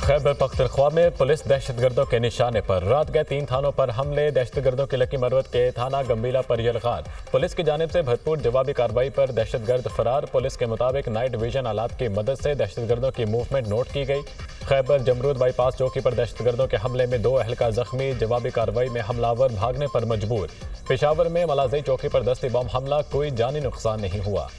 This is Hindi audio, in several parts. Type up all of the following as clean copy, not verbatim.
खैबर पख्तूनख्वा में पुलिस दहशतगर्दों के निशाने पर। रात गए 3 थानों पर हमले। दहशतगर्दों की लकी मरवत के थाना गंबीला पर यलगान। पुलिस की जानिब से भरपूर जवाबी कार्रवाई पर दहशतगर्द फरार। पुलिस के मुताबिक नाइट विजन आलात की मदद से दहशतगर्दों की मूवमेंट नोट की गई। खैबर जमरूद बाईपास चौकी पर दहशतगर्दों के हमले में 2 अहलकार जख्मी। जवाबी कार्रवाई में हमलावर भागने पर मजबूर। पेशावर में मलाज़ई चौकी पर दस्ती बम हमला, कोई जानी नुकसान नहीं हुआ।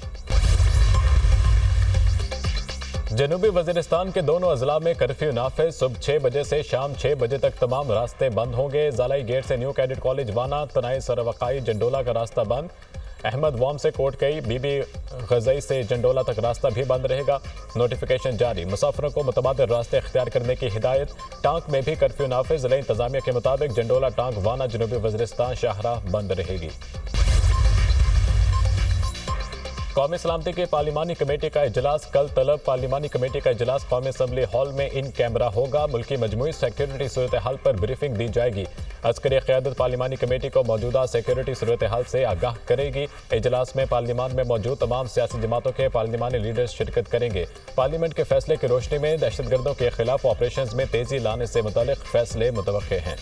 जनूबी वजीरिस्तान के दोनों अजला में कर्फ्यू नाफिज। सुबह 6 बजे से शाम 6 बजे तक तमाम रास्ते बंद होंगे। जालाई गेट से न्यू कैडेट कॉलेज वाना, तनाई सरवकाई जंडोला का रास्ता बंद। अहमद वाम से कोटकई, बीबी गजई से जंडोला तक रास्ता भी बंद रहेगा। नोटिफिकेशन जारी। मुसाफिरों को मुतबादिल रास्ते इख्तियार करने की हिदायत। टांक में भी कर्फ्यू नाफिज। जिला इंतजामिया के मुताबिक जंडोला, टांक, वाना, जनूबी वजीरिस्तान शाहराह बंद रहेगी। कौमी सलामती की पार्लिमानी कमेटी का इजलास कल तलब। पार्लिमानी कमेटी का इजलास कौमी असम्बली हॉल में इन कैमरा होगा। मुल्की मजमूई सिक्योरिटी सूरत हाल पर ब्रीफिंग दी जाएगी। अस्करी क़यादत पार्लिमानी कमेटी को मौजूदा सिक्योरिटी सूरत हाल से आगाह करेगी। इजलास में पार्लिमान में मौजूद तमाम सियासी जमातों के पार्लिमानी लीडर्स शिरकत करेंगे। पार्लियामेंट के फैसले की रोशनी में दहशतगर्दों के खिलाफ ऑपरेशन में तेजी लाने से मुतालिक फैसले मुतवक्के हैं।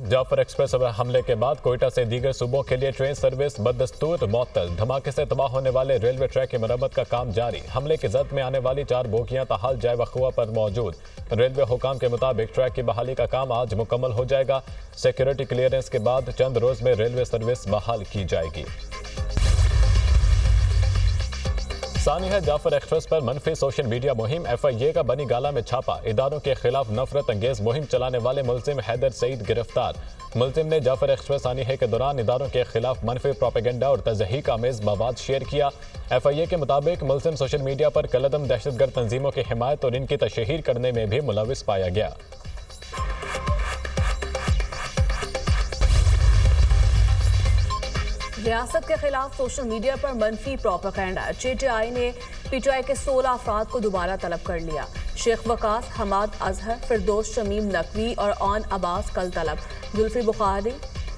जाफर एक्सप्रेस हमले के बाद कोयटा से दीगर सूबों के लिए ट्रेन सर्विस बदस्तूर मअतल। धमाके से तबाह होने वाले रेलवे ट्रैक की मरम्मत का काम जारी। हमले की जद में आने वाली 4 बोगियां ताहाल जाए वक़ुआ पर मौजूद। रेलवे हुकाम के मुताबिक ट्रैक की बहाली का काम आज मुकम्मल हो जाएगा। सिक्योरिटी क्लियरेंस के बाद चंद रोज में रेलवे सर्विस बहाल की जाएगी। सानिया जाफर एक्सप्रेस पर मनफी सोशल मीडिया मुहिम। FIA का बनी गाला में छापा। इदारों के खिलाफ नफरत अंगेज मुहिम चलाने वाले मुलजिम हैदर सईद गिरफ्तार। मुलजिम ने जाफर एक्सप्रेस सानिया के दौरान इदारों के खिलाफ मनफी प्रोपेगेंडा और तज़हीक आमेज मवाद शेयर किया। FIA के मुताबिक मुलजिम सोशल मीडिया पर कलदम दहशतगर्द तंजीमों की हिमायत और इनकी तशहीर करने में भी मुलविस पाया गया। रियासत के खिलाफ सोशल मीडिया पर मनफी प्रोपेगेंडा। JTI ने PTI के 16 अफराद को दोबारा तलब कर लिया। शेख वकास, हमाद अजहर, फिरदौस शमीम नकवी और ऑन अब्बास कल तलब। जुल्फी बुखारी,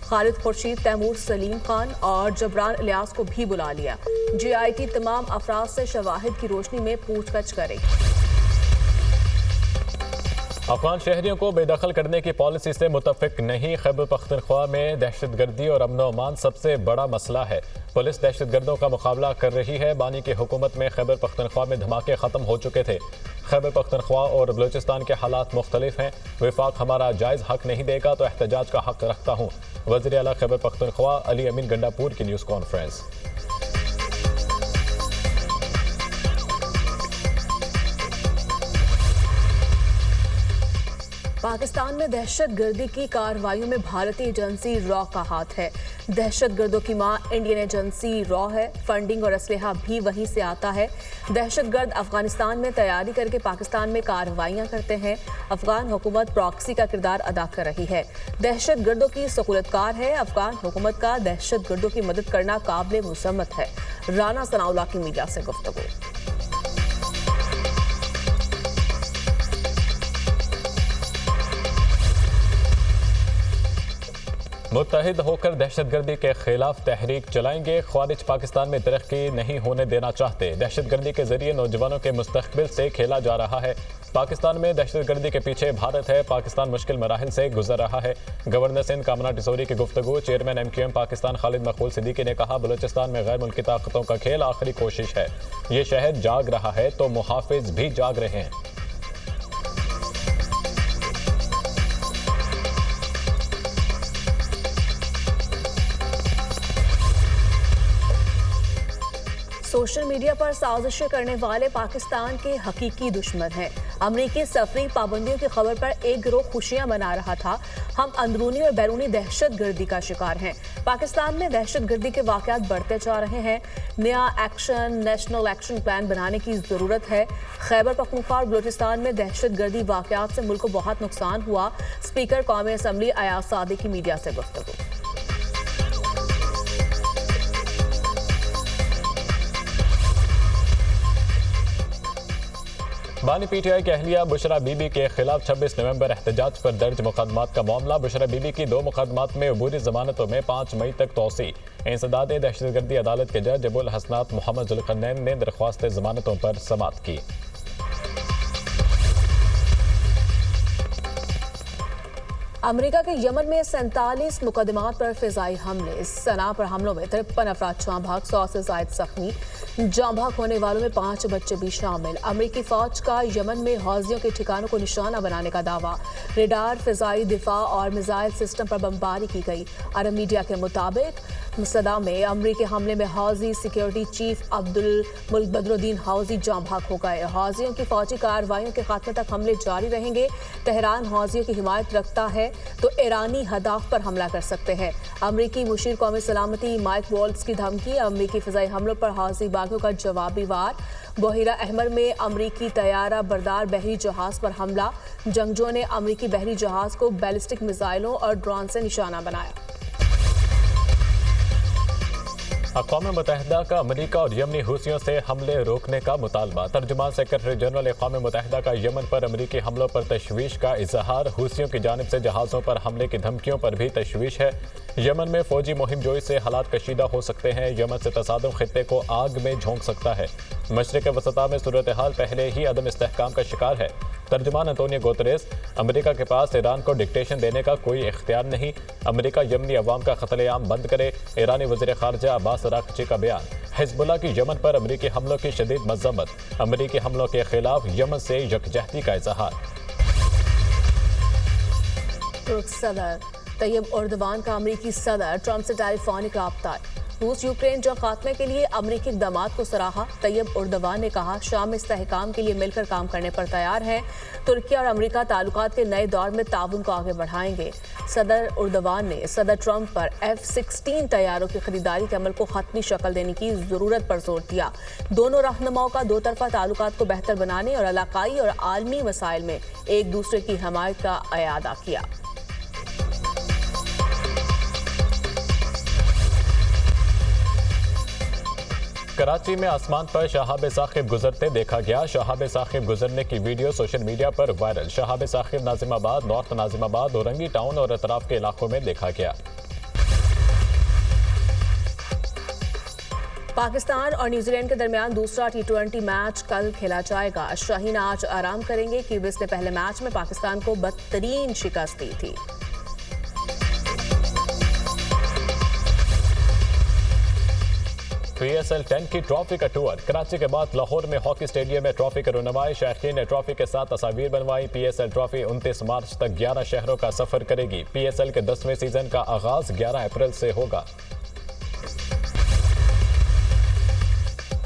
खालिद खुर्शीद, तैमूर सलीम खान और जबरान इलियास को भी बुला लिया। JIT तमाम अफराद से शवाहिद की रोशनी में पूछताछ करेगी। अफगान शहरियों को बेदखल करने की पॉलिसी से मुतफिक नहीं। खैबर पख्तूनख्वा में दहशतगर्दी और अमन अमान सबसे बड़ा मसला है। पुलिस दहशतगर्दों का मुकाबला कर रही है। बानी की हुकूमत में खैबर पख्तूनख्वा में धमाके ख़त्म हो चुके थे। खैबर पख्तूनख्वा और बलूचिस्तान के हालात मुख्तलिफ हैं। वफाक हमारा जायज़ हक नहीं देगा तो एहतजाज का हक रखता हूँ। वज़ीर आला खैबर पख्तूनख्वा अली अमीन गंडापुर की न्यूज़ कॉन्फ्रेंस। पाकिस्तान में दहशतगर्दी की कार्रवाइयों में भारतीय एजेंसी रॉ का हाथ है। दहशतगर्दों की मां इंडियन एजेंसी रॉ है। फंडिंग और असलहा भी वहीं से आता है। दहशतगर्द अफगानिस्तान में तैयारी करके पाकिस्तान में कार्रवाइयां करते हैं। अफगान हुकूमत प्रॉक्सी का किरदार अदा कर रही है। दहशतगर्दों की सहूलतकार है। अफगान हुकूमत का दहशतगर्दों की मदद करना काबिल मुसम्मत है। राना सनाउल्लाह की मीडिया से गुफ्तगू। मुत्तहिद होकर दहशतगर्दी के खिलाफ तहरीक चलाएंगे। ख्वारिज पाकिस्तान में तरक्की नहीं होने देना चाहते। दहशतगर्दी के जरिए नौजवानों के मुस्तकबिल से खेला जा रहा है। पाकिस्तान में दहशतगर्दी के पीछे भारत है। पाकिस्तान मुश्किल मराहिल से गुजर रहा है। गवर्नर सिंध कामना टिसोरी की गुफ्तगू। चेयरमैन MQM पाकिस्तान खालिद मकबूल सिद्दीकी ने कहा, बलूचिस्तान में गैर मुल्की ताकतों का खेल आखिरी कोशिश है। ये शहर जाग रहा है तो मुहाफिज भी जाग रहे हैं। सोशल मीडिया पर साजिशें करने वाले पाकिस्तान के हकीकी दुश्मन हैं। अमरीकी सफरी पाबंदियों की खबर पर एक गिरोह खुशियां मना रहा था। हम अंदरूनी और बैरूनी दहशतगर्दी का शिकार हैं। पाकिस्तान में दहशतगर्दी के वाकयात बढ़ते जा रहे हैं। नया एक्शन, नेशनल एक्शन प्लान बनाने की जरूरत है। खैबर पख्तूनख्वा और बलूचिस्तान में दहशतगर्दी वाकयात से मुल्क को बहुत नुकसान हुआ। स्पीकर कौमी असम्बली अयाज सादी की मीडिया से गुफ्तगू। बानी PTI की अहलिया बुशरा बीबी के खिलाफ 26 नवंबर एहतजाज पर दर्ज मुकदमात का मामला। बुशरा बीबी की 2 मुकदमात में अबूरी जमानतों में 5 मई तक तोसी। इंसदाद दहशतगर्दी अदालत के जज अबुल हसनात मोहम्मद जुल्करनैन ने दरख्वास्त जमानतों पर समाअत की। अमेरिका के यमन में 47 मुकदमात पर फिजाई हमले। सना पर हमलों में 53 अफराद जाँ भाग, 100 से ज्यादा जख्मी। जाँ भाग होने वालों में 5 बच्चे भी शामिल। अमेरिकी फौज का यमन में हौजियों के ठिकानों को निशाना बनाने का दावा। रेडार, फिजाई दिफा और मिसाइल सिस्टम पर बमबारी की गई। अरब मीडिया के मुताबिक सदा में अमेरिकी हमले में हौजी सिक्योरिटी चीफ अब्दुल मुल्क बदरुद्दीन हौजी जाँ भाग हो गए। हौजियों की फौजी कार्रवाइयों के खात्मे तक हमले जारी रहेंगे। तेहरान हौजियों की हिमायत रखता है तो ईरानी हदाफ पर हमला कर सकते हैं। अमेरिकी मुशीर कौमी सलामती माइक वॉल्ट्स की धमकी। अमेरिकी फिजाई हमलों पर हौजी बागियों का जवाबी वार। बहिरा अहमर में अमेरिकी तैयारा बरदार बहरी जहाज पर हमला। जंगजुओं ने अमेरिकी बहरी जहाज को बैलिस्टिक मिसाइलों और ड्रोन से निशाना बनाया। अक़वाम मुत्तहिदा का अमेरिका और यमनी हुसियों से हमले रोकने का मुतालबा। तर्जुमान सेक्रेटरी जनरल अक़वाम मुत्तहिदा का यमन पर अमेरिकी हमलों पर तशवीश का इजहार। हुसियों की जानिब से जहाज़ों पर हमले की धमकियों पर भी तशवीश है। यमन में फौजी मुहिम जोई से हालात कशीदा हो सकते हैं। यमन से तसादुम खित्ते को आग में झोंक सकता है। मशरिक़ वसता में सूरत हाल पहले ही अदम इस्तेहकाम का शिकार है। तर्जुमान अंतोनियो गुतेरेस, अमेरिका के पास ईरान को डिक्टेशन देने का कोई इख्तियार नहीं। अमेरिका यमनी अवाम का कत्लेआम बंद करे। ईरानी वज़ीर ख़ारजा अब्बास अराग़ची का बयान। हिज़्बुल्लाह की यमन पर अमेरिकी हमलों की शदीद मज़म्मत। अमेरिकी हमलों के खिलाफ यमन से यकजहती का इज़हार। तुर्क सदर तैयब एर्दोगान का अमेरिकी सदर ट्रंप से टेलीफोनिक राब्ता। रूस यूक्रेन जंग खात्मे के लिए अमेरिकी इक़दामात को सराहा। तैयब एर्दोगान ने कहा, शाम में इस्तेहकाम के लिए मिलकर काम करने पर तैयार हैं। तुर्की और अमेरिका ताल्लुकात के नए दौर में ताउन को आगे बढ़ाएंगे। सदर एर्दोगान ने सदर ट्रंप पर F-16 तैयारों की खरीदारी के अमल को हतमी शक्ल देने की जरूरत पर जोर दिया। दोनों रहनुमाओं का दो तरफा ताल्लुकात को बेहतर बनाने और इलाकाई और आलमी मसाइल में एक दूसरे की हमायत का अयादा किया। कराची में आसमान पर शहाब साकिब गुजरते देखा गया। शहाब साकिब गुजरने की वीडियो सोशल मीडिया पर viral. Shahab Saqib Nazimabad, North Nazimabad, Orangi Town और अतराफ के इलाकों में देखा गया। पाकिस्तान और न्यूजीलैंड के दरमियान दूसरा T20 मैच कल खेला जाएगा। शाहीन आज आराम करेंगे। कीविस ने पहले मैच में पाकिस्तान को बदतरीन शिकस्त दी थी। PSL 10 की ट्रॉफी का टूर। कराची के बाद लाहौर में हॉकी स्टेडियम में ट्रॉफी की रुनमाई। शायकीन ने ट्रॉफी के साथ तस्वीर बनवाई। PSL ट्रॉफी 29 मार्च तक 11 शहरों का सफर करेगी। PSL के 10वें सीजन का आगाज 11 अप्रैल से होगा।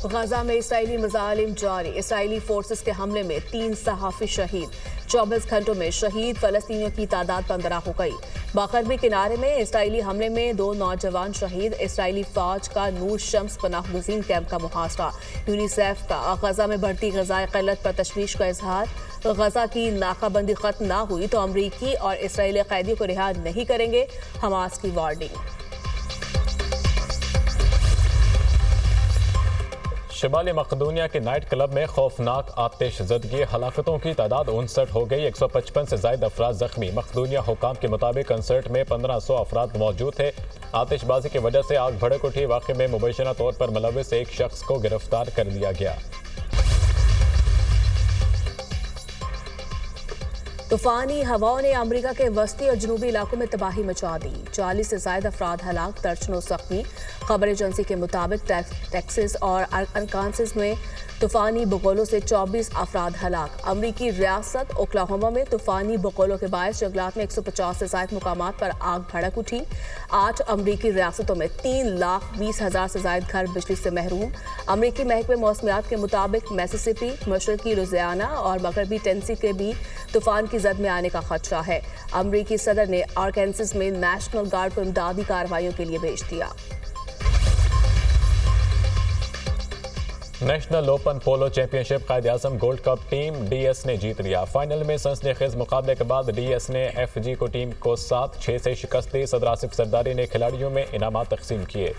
गजा में इसराइली मजालिम जारी। इसराइली फोर्सेस के हमले में 3 सहाफ़ी शहीद। 24 घंटों में शहीद फलस्तीनियों की तादाद 15 हो गई। बाखरबी किनारे में इसराइली हमले में 2 नौजवान शहीद। इसराइली फौज का नूर शम्स पनाह गुज़ीन कैंप का मुहासरा। यूनिसेफ का गजा में बढ़ती ग़ज़ाई क़िल्लत पर तशवीश का इजहार। गजा की नाकाबंदी खत्म ना हुई तो अमरीकी और इसराइली कैदियों को रिहा नहीं करेंगे, हमास की वार्निंग। शिमाली मकदूनिया के नाइट क्लब में खौफनाक आतिशज़दगी। हलाकतों की तादाद 59 हो गई। 155 से ज़ायद अफराद जख्मी। मकदूनिया हुकाम के मुताबिक कंसर्ट में 1500 अफराद मौजूद थे। आतिशबाजी की वजह से आग भड़क उठी। वाक़े में मुबैशना तौर पर मुलव्विस एक शख्स को गिरफ्तार कर लिया गया। तूफानी हवाओं ने अमेरिका के वस्ती और जनूबी इलाकों में तबाही मचा दी। 40 से ज्यादा अफराद हलाक, दर्जनों जख्मी। खबर एजेंसी के मुताबिक टेक्सास और अरकानसास में तूफानी बगौलों से 24 अफराद हलाक। अमरीकी रियासत ओक्लाहोमा में तूफानी बगौलों के बायस जंगलात में 150 से ज्यादा मुकामात पर आग भड़क उठी। 8 अमरीकी रियासतों में 3,20,000 से ज्यादा घर बिजली से महरूम। अमरीकी महकमे मौसमियात के मुताबिक मैसिसिपी, मशरकी लुजियाना और मगरबी टेनेसी के भी तूफान की जद में आने का खदशा है। अमरीकी सदर ने आरकानसास में नेशनल गार्ड को इमदादी कार्रवाइयों के लिए भेज दिया। National open polo championship Quaid-e-Azam gold cup team DS ने जीत लिया। फाइनल में सनसनीखेज मुकाबले के बाद DS ने FG को टीम को 7-6 से शिकस्त दी। सदर आसिफ सरदारी ने खिलाड़ियों में इनामात तकसीम किए।